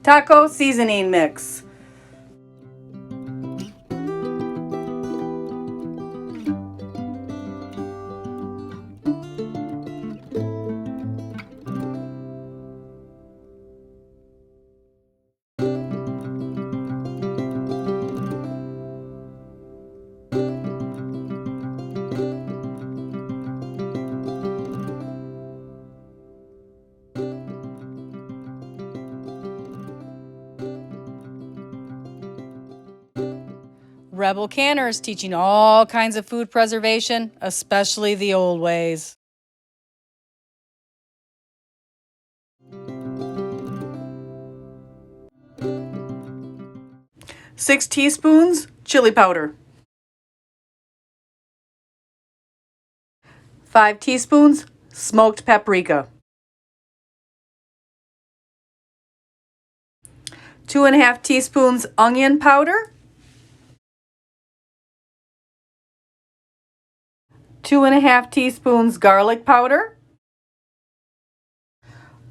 taco seasoning mix. Rebel Canners teaching all kinds of food preservation, especially the old ways. 6 teaspoons chili powder. 5 teaspoons smoked paprika. 2½ teaspoons onion powder. 2½ teaspoons garlic powder.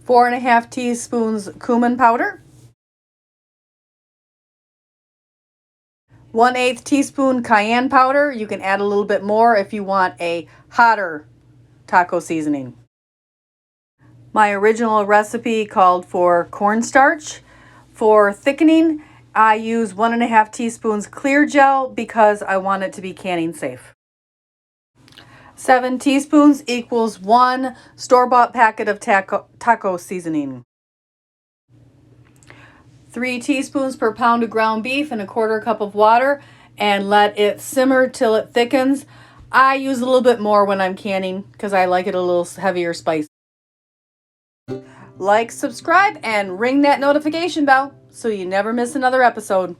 4½ teaspoons cumin powder. 1/8 teaspoon cayenne powder. You can add a little bit more if you want a hotter taco seasoning. My original recipe called for cornstarch. For thickening, I use 1½ teaspoons clear gel because I want it to be canning safe. 7 teaspoons equals 1 store-bought packet of taco seasoning. 3 teaspoons per pound of ground beef and 1/4 cup of water, and let it simmer till it thickens. I use a little bit more when I'm canning because I like it a little heavier spice. Like, subscribe, and ring that notification bell so you never miss another episode.